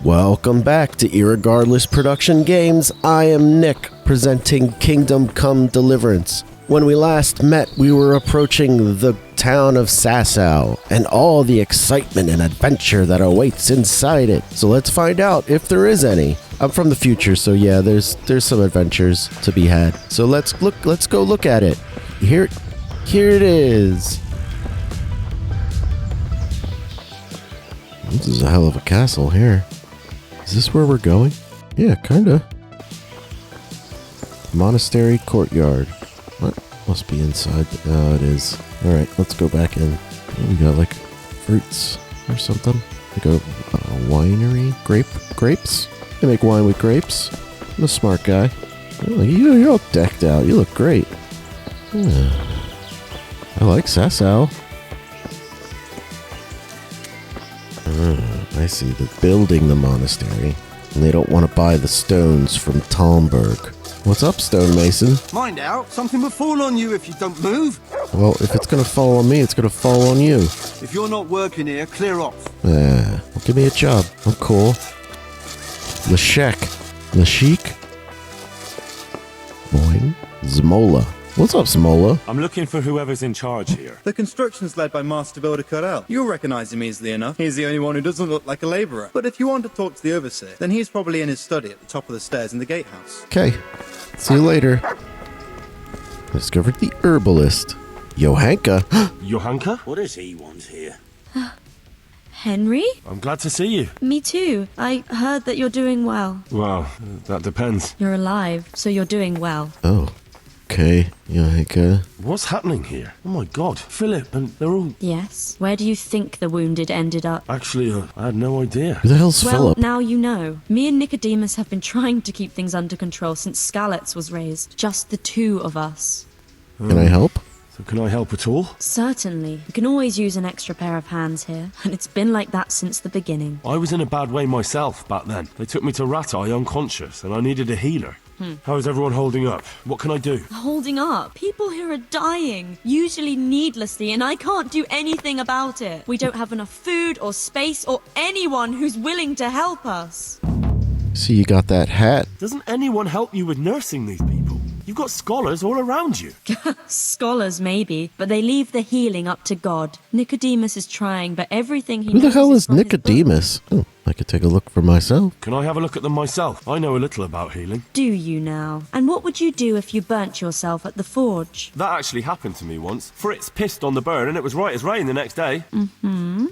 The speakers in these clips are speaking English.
Welcome back to Irregardless Production Games. I am Nick, presenting Kingdom Come Deliverance. When we last met, we were approaching the town of Sasau and all the excitement and adventure that awaits inside it. So let's find out if there is any. I'm from the future, so yeah, there's some adventures to be had. So let's go look at it. Here it is. This is a hell of a castle here. Is this where we're going? Yeah, kinda. Monastery courtyard. What? Must be inside. Oh, it is. Alright, let's go back in. Oh, we got like fruits or something. Like a winery? Grapes? They make wine with grapes. I'm a smart guy. Oh, you're all decked out. You look great. Yeah. I like Sasau. I see. They're building the monastery, and they don't want to buy the stones from Talmberg. What's up, stonemason? Mind out, something will fall on you if you don't move. Well, if it's gonna fall on me, it's gonna fall on you. If you're not working here, clear off. Well, give me a job. I'm cool. Lashik? Boing? Zmola. What's up, Zmola? I'm looking for whoever's in charge here. The construction's led by Master Builder Carroll. You'll recognize him easily enough. He's the only one who doesn't look like a labourer. But if you want to talk to the overseer, then he's probably in his study at the top of the stairs in the gatehouse. Okay. See you later. Discovered the herbalist. Johanka. Johanka? What does he want here? Henry? I'm glad to see you. Me too. I heard that you're doing well. Well, that depends. You're alive, so you're doing well. Oh. Okay, Johanka. What's happening here? Oh my god. Philip, and they're all... Yes. Where do you think the wounded ended up? Actually, I had no idea. Who the hell's Well, Philip? now you know. Me and Nicodemus have been trying to keep things under control since Skalitz was raised. Just the two of us. Can I help? So can I help at all? Certainly. You can always use an extra pair of hands here, and it's been like that since the beginning. I was in a bad way myself back then. They took me to Ratai unconscious, and I needed a healer. How is everyone holding up? What can I do? Holding up. People here are dying, usually needlessly, and I can't do anything about it. We don't have enough food or space or anyone who's willing to help us. See, you got that hat. Doesn't anyone help you with nursing these people? You've got scholars all around you. Scholars, maybe, but they leave the healing up to God. Nicodemus is trying, but everything he Who the knows hell is from his Nicodemus? Oh, I could take a look for myself. Can I have a look at them myself? I know a little about healing. Do you now? And what would you do if you burnt yourself at the forge? That actually happened to me once. Fritz pissed on the burn and it was right as rain the next day.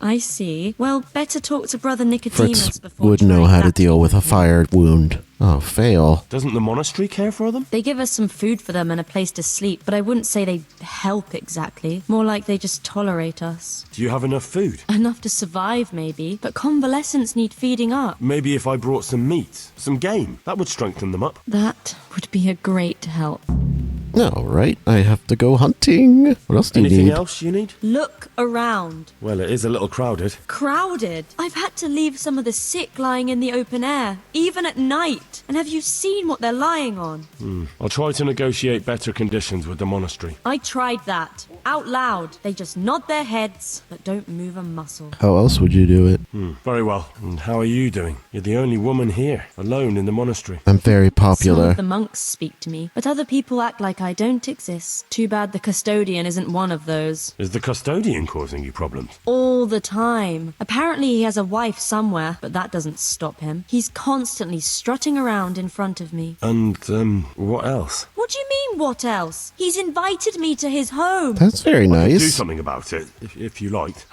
I see. Well, better talk to Brother Nicodemus Fritz before would know trying how to that. deal with a fire wound. Oh, fail. Doesn't the monastery care for them? They give us some food for them and a place to sleep, but I wouldn't say they help exactly. More like they just tolerate us. Do you have enough food? Enough to survive, maybe, but convalescents need feeding up. Maybe if I brought some meat, some game, that would strengthen them up. That would be a great help. All right, I have to go hunting. What else do you Anything need? else you need? Look around. Well, it is a little crowded. Crowded. I've had to leave some of the sick lying in the open air, even at night. And have you seen what they're lying on? I'll try to negotiate better conditions with the monastery. I tried that. Out loud. They just nod their heads, but don't move a muscle. How else would you do it? Very well. And how are you doing? You're the only woman here, alone in the monastery. I'm very Some popular. of the monks speak to me, but other people act like I don't exist. Too bad the custodian isn't one of those. Is the custodian causing you problems? All the time. Apparently he has a wife somewhere, but that doesn't stop him. He's constantly strutting around in front of me. And, what else? What do you mean, what else? He's invited me to his home. That's very Do nice. something about it, if you liked.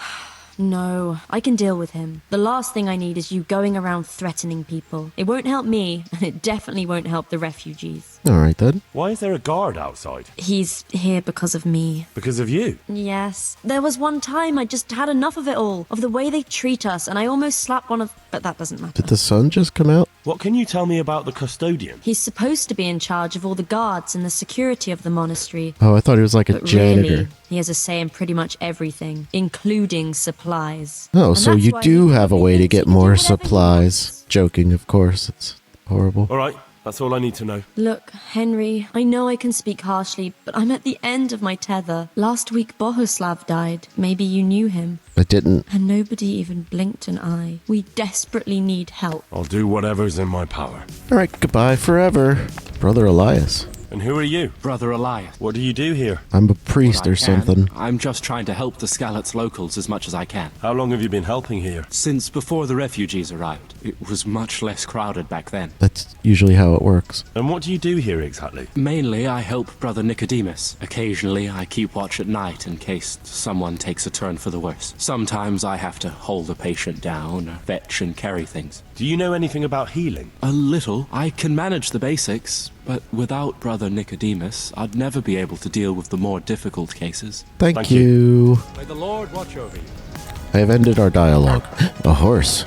No, I can deal with him. The last thing I need is you going around threatening people. It won't help me, and it definitely won't help the refugees. All right, then. Why is there a guard outside? He's here because of me. Because of you? Yes. There was one time I just had enough of it all, of the way they treat us, and I almost slapped one of... But that doesn't matter. Did the sun just come out? What can you tell me about the custodian? He's supposed to be in charge of all the guards and the security of the monastery. Oh, I thought he was like a But janitor. really, he has a say in pretty much everything, including supplies. Oh, And so that's you why do he have a way to thinks he get can do more whatever he supplies. wants. Joking, of course. It's horrible. All right, That's all I need to know. Look, Henry, I know I can speak harshly, but I'm at the end of my tether. Last week, Bohuslav died. Maybe you knew him. I didn't. And nobody even blinked an eye. We desperately need help. I'll do whatever's in my power. All right, goodbye forever, Brother Elias. And who are you? Brother Elias. What do you do here? I'm a priest or something. I'm just trying to help the Skalitz locals as much as I can. How long have you been helping here? Since before the refugees arrived. It was much less crowded back then. That's usually how it works. And what do you do here exactly? Mainly, I help Brother Nicodemus. Occasionally, I keep watch at night in case someone takes a turn for the worse. Sometimes I have to hold a patient down, or fetch and carry things. Do you know anything about healing? A little. I can manage the basics, but without Brother Nicodemus, I'd never be able to deal with the more difficult cases. Thank you. May the Lord watch over you. I have ended our dialogue. A horse.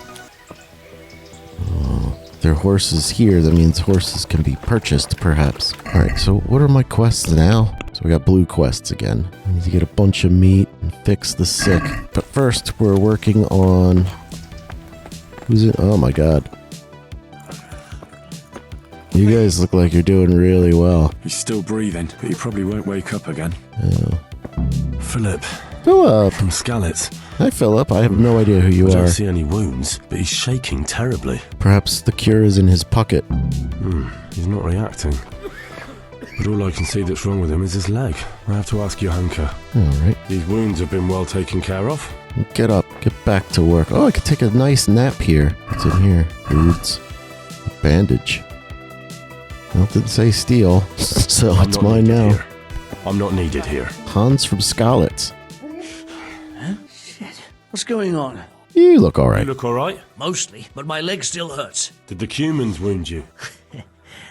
Oh, there are horses here. That means horses can be purchased, perhaps. Alright, so what are my quests now? So we got blue quests again. I need to get a bunch of meat and fix the sick. But first, we're working on... Who's it? Oh my god. You guys look like you're doing really well. He's still breathing, but he probably won't wake up again. Oh. Philip. Philip! From Skalitz. Hi, Philip. I have no idea who you I are. don't see any wounds, but he's shaking terribly. Perhaps the cure is in his pocket. He's not reacting. But all I can see that's wrong with him is his leg. I have to ask Johanka. Alright. These wounds have been well taken care of. Get up. Get back to work. Oh, I could take a nice nap here. What's in here? Foods. A bandage. Well, it didn't say steal, so I'm it's not mine needed now. here. I'm not needed here. Hans from Skalitz. Shit. What's going on? You look You alright. look alright? Mostly, but my leg still hurts. Did the cumans wound you?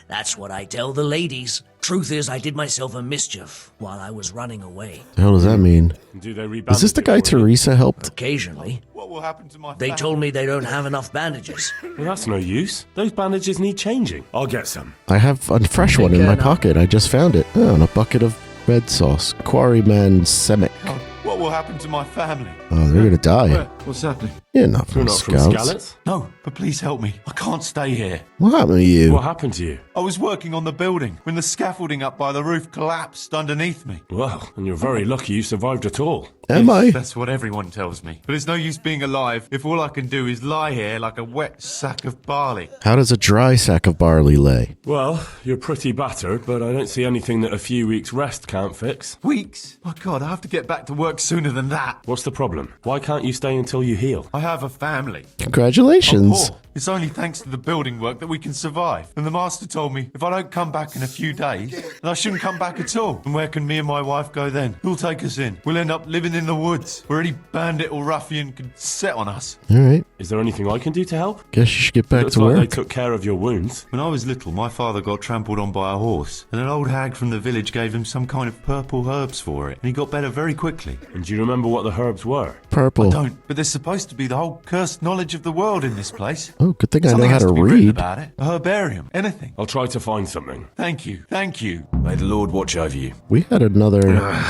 That's what I tell the ladies. Truth is, I did myself a mischief while I was running away. The hell does that mean? Do they rebandage Is this the it guy for you? Teresa helped? Occasionally. What will happen to my They told me they don't have enough bandages. Well, that's no use. Those bandages need changing. I'll get some. I have a fresh one in my pocket. I just found it. Oh, and a bucket of red sauce. Quarryman Semic. What will happen to my family? Oh, they're gonna die. What's happening? You're not You're from not from Scouts. Skalitz? No, but please help me. I can't stay here. What happened to you? What happened to you? I was working on the building when the scaffolding up by the roof collapsed underneath me. Well, and you're very lucky you survived at all. Am I? That's what everyone tells me. But it's no use being alive if all I can do is lie here like a wet sack of barley. How does a dry sack of barley lay? Well, you're pretty battered, but I don't see anything that a few weeks' rest can't fix. Weeks? My God, I have to get back to work sooner than that. What's the problem? Why can't you stay until you heal? I have a family. Congratulations. I'm poor. It's only thanks to the building work that we can survive. And the master told me if I don't come back in a few days, then I shouldn't come back at all. And where can me and my wife go then? Who'll take us in? We'll end up living in the woods where any bandit or ruffian could set on us. Alright. Is there anything I can do to help? Guess you should get back Looks to like they work. took care of your wounds. When I was little, my father got trampled on by a horse, and an old hag from the village gave him some kind of purple herbs for it, and he got better very quickly. And do you remember what the herbs were? Purple. Don't, but there's supposed to be the whole cursed knowledge of the world in this place. Oh, good thing I know Something how has to be written read. about it. A herbarium, anything. I'll try to find something. Thank you, thank you. May the Lord watch over you. We had another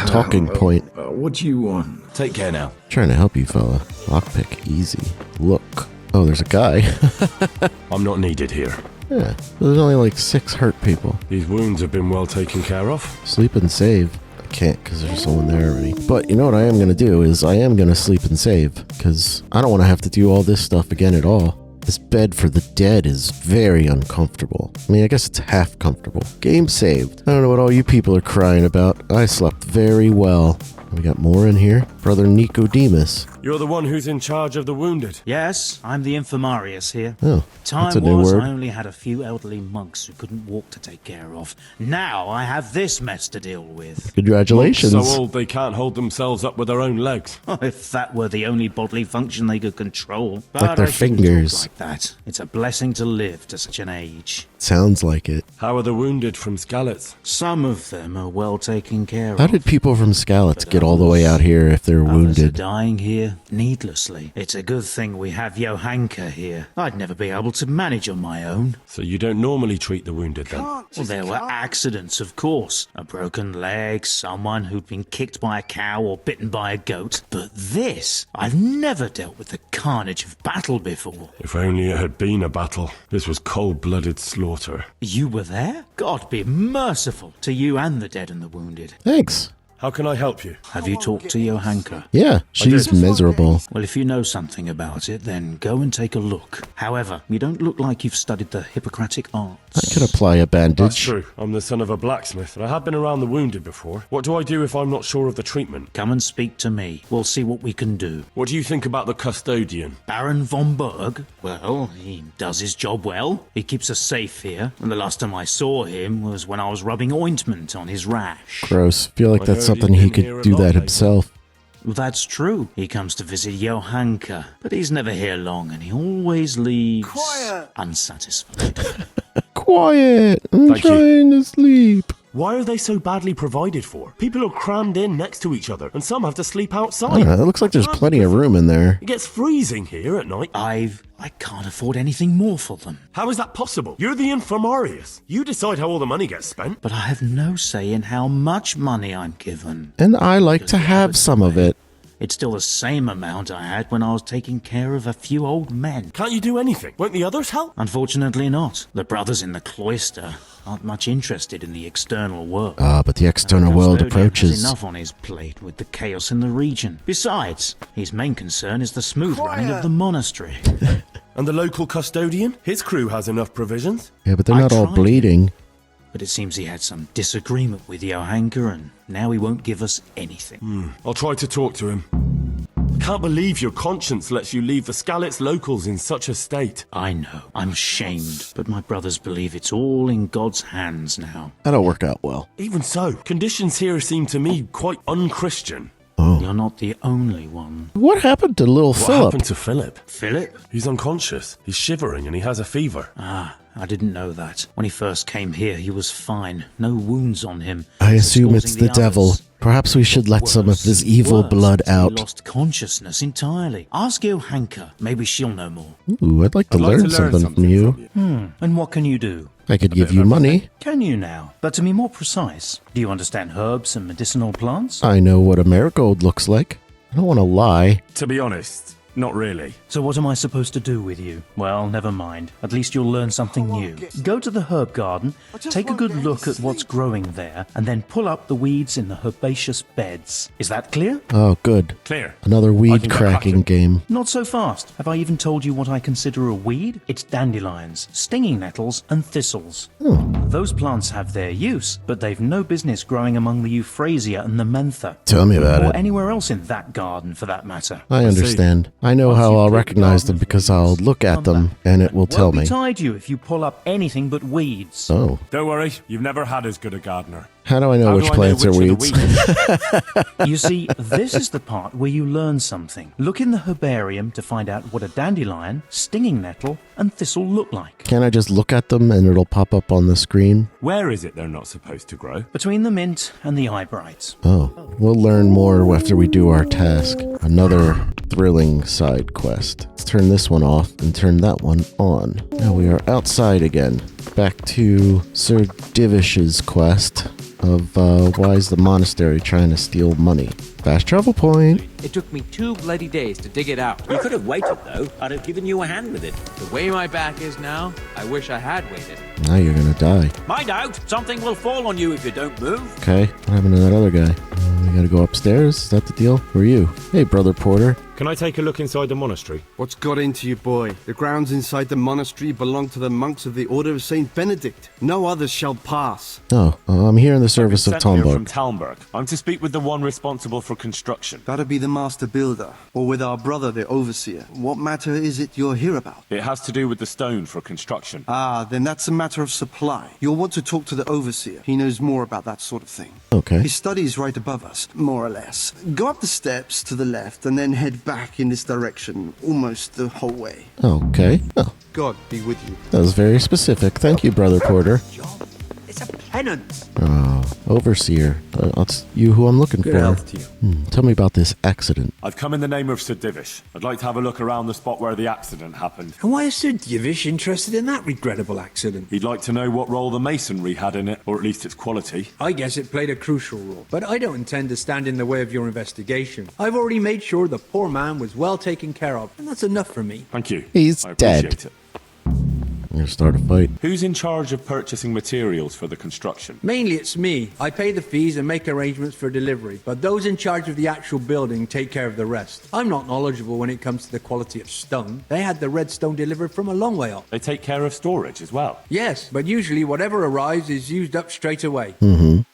talking point. What do you want? Take care now. Trying to help you, fella. Lockpick, easy. Look. Oh, there's a guy. I'm not needed here. Yeah, there's only like 6 hurt people. These wounds have been well taken care of. Sleep and save. I can't because there's someone there already. But you know what I am going to do is I am going to sleep and save because I don't want to have to do all this stuff again at all. This bed for the dead is very uncomfortable. I mean, I guess it's half comfortable. Game saved. I don't know what all you people are crying about. I slept very well. We got more in here. Brother Nicodemus. You're the one who's in charge of the wounded. Yes, I'm the infirmarius here. Oh, Time that's a new was word. I only had a few elderly monks who couldn't walk to take care of. Now I have this mess to deal with. Congratulations. So old they can't hold themselves up with their own legs. If that were the only bodily function they could control. But Like their I shouldn't talk fingers. like that. It's a blessing to live to such an age. Sounds like it. How are the wounded from Skalitz? Some of them are well taken care How of. did people from Skalitz get it all the way out here if they're Others are wounded. dying here needlessly. It's a good thing we have Johanka here. I'd never be able to manage on my own. So you don't normally treat the wounded then? Well, there were accidents, of course. A broken leg, someone who'd been kicked by a cow or bitten by a goat. But this, I've never dealt with the carnage of battle before. If only it had been a battle. This was cold-blooded slaughter. You were there? God be merciful to you and the dead and the wounded. Thanks. How can I help you? Have you talked to Johanka? Yeah, she's miserable. Well, if you know something about it, then go and take a look. However, you don't look like you've studied the Hippocratic arts. I could apply a bandage. That's true. I'm the son of a blacksmith, and I have been around the wounded before. What do I do if I'm not sure of the treatment? Come and speak to me. We'll see what we can do. What do you think about the custodian? Baron von Berg? Well, he does his job well. He keeps us safe here, and the last time I saw him was when I was rubbing ointment on his rash. Gross. Feel like I that's heard something he's he been here could a do lot that lately. himself. Well, that's true. He comes to visit Johanka, but he's never here long, and he always leaves unsatisfied. Quiet! I'm Thank you. trying to sleep. Why are they so badly provided for? People are crammed in next to each other, and some have to sleep I outside. don't know, it looks like there's plenty of room in there. It gets freezing here at night. I can't afford anything more for them. How is that possible? You're the infirmarius. You decide how all the money gets spent. But I have no say in how much money I'm given. And I like to have some of it. It's still the same amount I had when I was taking care of a few old men. Can't you do anything? Won't the others help? Unfortunately not. The brothers in the cloister aren't much interested in the external world. But the external world Custodian approaches. has enough on his plate with the chaos in the region. Besides, his main concern is the smooth running of the monastery. And the local custodian? His crew has enough provisions. Yeah, but they're I not all tried. bleeding. But it seems he had some disagreement with Johanka, and now he won't give us anything. I'll try to talk to him. I can't believe your conscience lets you leave the Skalitz locals in such a state. I know, I'm ashamed, but my brothers believe it's all in God's hands now. That'll work out well. Even so, conditions here seem to me quite un-Christian. You're not the only one. What happened to little What Philip? happened to Philip? Philip? He's unconscious. He's shivering and he has a fever. I didn't know that. When he first came here, he was fine. No wounds on him. I assume it's Escorting the devil. others. Perhaps we should let some of Worse, this evil worse. blood He out. lost consciousness entirely. Ask Johanka. Maybe she'll know more. Ooh, I'd like to learn something from you. And what can you do? I could give you money. Can you now? But to be more precise, do you understand herbs and medicinal plants? I know what a marigold looks like. I don't want to lie. To be honest, not really. So what am I supposed to do with you? Well, never mind. At least you'll learn something new. Go to the herb garden, take a good look at what's growing there, and then pull up the weeds in the herbaceous beds. Is that clear? Oh, good. Clear. Another I weed can get cracking cracking. game. Not so fast. Have I even told you what I consider a weed? It's dandelions, stinging nettles, and thistles. Those plants have their use, but they've no business growing among the euphrasia and the mentha. Tell me about Or it. anywhere else in that garden, for that matter. I understand. I know how I'll recognize them because I'll look at them and it will tell Won't me. betide you if you pull up anything but weeds. Oh. Don't worry, you've never had as good a gardener. How do I know How which do I know plants are which weeds? the You see, this is the part where you learn something. Look in the herbarium to find out what a dandelion, stinging nettle, and thistle look like. Can't I just look at them and it'll pop up on the screen? Where is it they're not supposed to grow? Between the mint and the eyebrights. Oh. We'll learn more after we do our task. Another thrilling side quest. Let's turn this one off and turn that one on. Now we are outside again. Back to Sir Divish's quest of why is the monastery trying to steal money. Fast travel point. It took me 2 bloody days to dig it out. You could have waited, though. I'd have given you a hand with it. The way my back is now, I wish I had waited. Now you're gonna die. Mind out! Something will fall on you if you don't move. Okay, what happened to that other guy? We gotta go upstairs? Is that the deal? Who are you? Hey, Brother Porter. Can I take a look inside the monastery? What's got into you, boy? The grounds inside the monastery belong to the monks of the Order of Saint Benedict. No others shall pass. Oh, I'm here in the service of Sent here from Talmberg. Talmberg. I'm to speak with the one responsible for construction. That'd be the master builder, or with our brother, the overseer. What matter is it you're here about? It has to do with the stone for construction. Ah, then that's a matter of supply. You'll want to talk to the overseer. He knows more about that sort of thing. Okay. His study is right above us, more or less. Go up the steps to the left and then head back in this direction, almost the whole way. Okay. Oh, God be with you. that was very specific. Thank you, Brother Porter. It's a penance. Oh, overseer. That's you who I'm looking Good for. health to you. Tell me about this accident. I've come in the name of Sir Divish. I'd like to have a look around the spot where the accident happened. And why is Sir Divish interested in that regrettable accident? He'd like to know what role the masonry had in it, or at least its quality. I guess it played a crucial role, but I don't intend to stand in the way of your investigation. I've already made sure the poor man was well taken care of, and that's enough for me. Thank you. He's I appreciate dead. it. I'm gonna start a fight. Who's in charge of purchasing materials for the construction? Mainly it's me. I pay the fees and make arrangements for delivery, but those in charge of the actual building take care of the rest. I'm not knowledgeable when it comes to the quality of stone. They had the red stone delivered from a long way off. They take care of storage as well. Yes, but usually whatever arrives is used up straight away.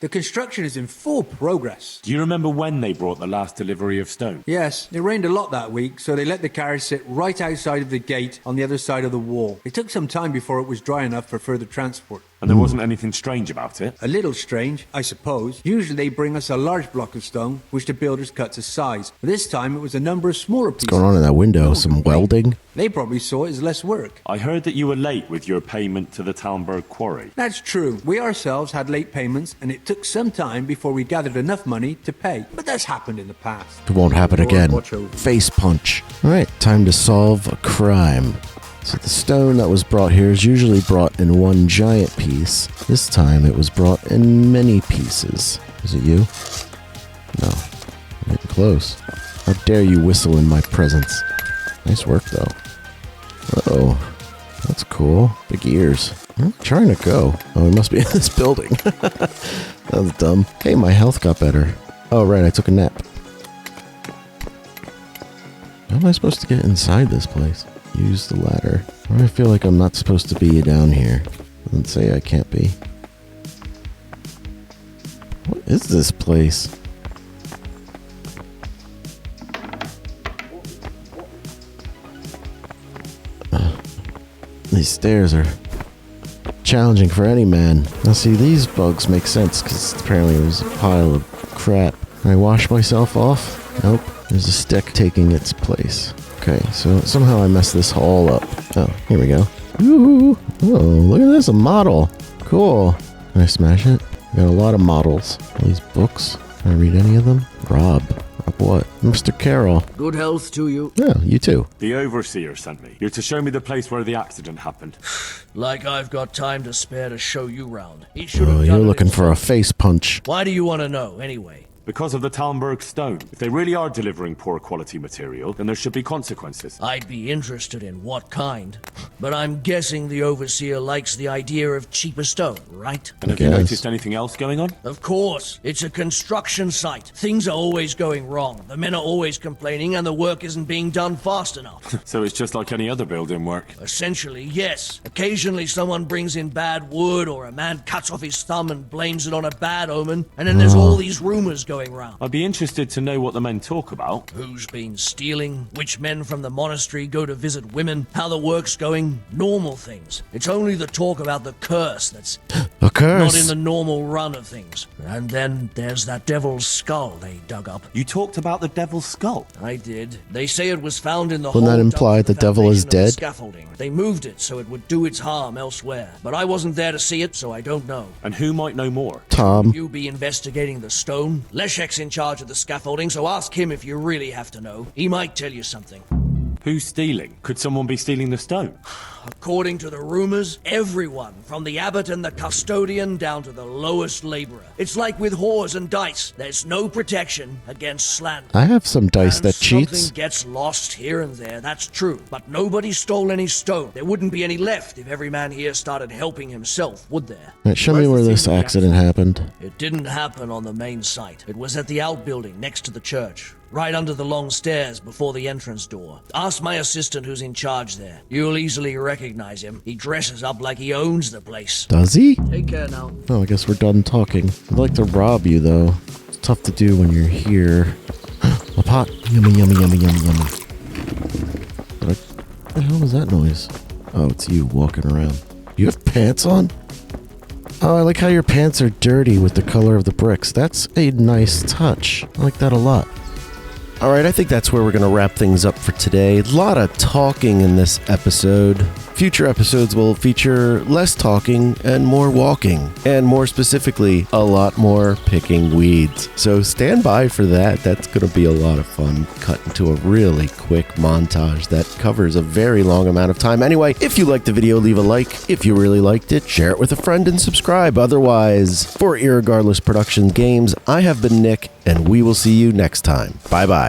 The construction is in full progress. Do you remember when they brought the last delivery of stone? Yes, it rained a lot that week, so they let the carriage sit right outside of the gate on the other side of the wall. It took some time before it was dry enough for further transport. And there wasn't anything strange about it? A little strange, I suppose. Usually they bring us a large block of stone, which the builders cut to size. But this time it was a number of smaller pieces. What's going on in that window? Some welding? They probably saw it as less work. I heard that you were late with your payment to the Talmberg quarry. That's true. We ourselves had late payments, and it took some time before we gathered enough money to pay. But that's happened in the past. It won't happen again. Face punch. Alright, time to solve a crime. So the stone that was brought here is usually brought in one giant piece. This time it was brought in many pieces. Is it you? No. I'm getting close. How dare you whistle in my presence? Nice work though. Uh-oh. That's cool. Big ears. Where am I trying to go? Oh, it must be in this building. That was dumb. Hey, my health got better. Oh, right, I took a nap. How am I supposed to get inside this place? Use the ladder. I feel like I'm not supposed to be down here. Doesn't say I can't be. What is this place? These stairs are challenging for any man. Now see, these bugs make sense because apparently it was a pile of crap. Can I wash myself off? Nope. There's a stick taking its place. Okay, so somehow I messed this all up. Oh, here we go. Ooh, oh, look at this, a model. Cool. Can I smash it? Got a lot of models. All these books. Can I read any of them? Rob what? Mr. Carroll. Good health to you. Yeah, you too. The overseer sent me. You're to show me the place where the accident happened. Like I've got time to spare to show you round. He should have Oh, done you're it looking himself. for a face punch. Why do you want to know, anyway? Because of the Talmberg stone. If they really are delivering poor quality material, then there should be consequences. I'd be interested in what kind. But I'm guessing the overseer likes the idea of cheaper stone, right? And have you noticed anything else going on? Of course. It's a construction site. Things are always going wrong. The men are always complaining and the work isn't being done fast enough. So it's just like any other building work? Essentially, yes. Occasionally someone brings in bad wood or a man cuts off his thumb and blames it on a bad omen. And then there's all these rumors going round. I'd be interested to know what the men talk about. Who's been stealing, which men from the monastery go to visit women, how the work's going, normal things. It's only the talk about the curse that's a curse. Not in the normal run of things. And then there's that devil's skull they dug up. You talked about the devil's skull? I did. They say it was found in the Wouldn't that imply the devil is dead? Scaffolding. They moved it so it would do its harm elsewhere. But I wasn't there to see it, so I don't know. And who might know more? Tom. You be investigating the stone. Leszek's in charge of the scaffolding, so ask him if you really have to know. He might tell you something. Who's stealing? Could someone be stealing the stone? According to the rumors, everyone, from the abbot and the custodian down to the lowest laborer. It's like with whores and dice. There's no protection against slander. I have some dice that cheats. Something gets lost here and there, that's true. But nobody stole any stone. There wouldn't be any left if every man here started helping himself, would there? Right, show me where this accident happened. It didn't happen on the main site. It was at the outbuilding next to the church. Right under the long stairs before the entrance door. Ask my assistant who's in charge there. You'll easily recognize him. He dresses up like he owns the place. Does he? Take care now. Oh, I guess we're done talking. I'd like to rob you, though. It's tough to do when you're here. A pot. Yummy, yummy, yummy, yummy, yummy. What the hell was that noise? Oh, it's you walking around. You have pants on? Oh, I like how your pants are dirty with the color of the bricks. That's a nice touch. I like that a lot. All right, I think that's where we're going to wrap things up for today. A lot of talking in this episode. Future episodes will feature less talking and more walking, and more specifically, a lot more picking weeds. So stand by for that. That's going to be a lot of fun. Cut into a really quick montage that covers a very long amount of time. Anyway, if you liked the video, leave a like. If you really liked it, share it with a friend and subscribe. Otherwise, for Irregardless Productions Games, I have been Nick, and we will see you next time. Bye-bye.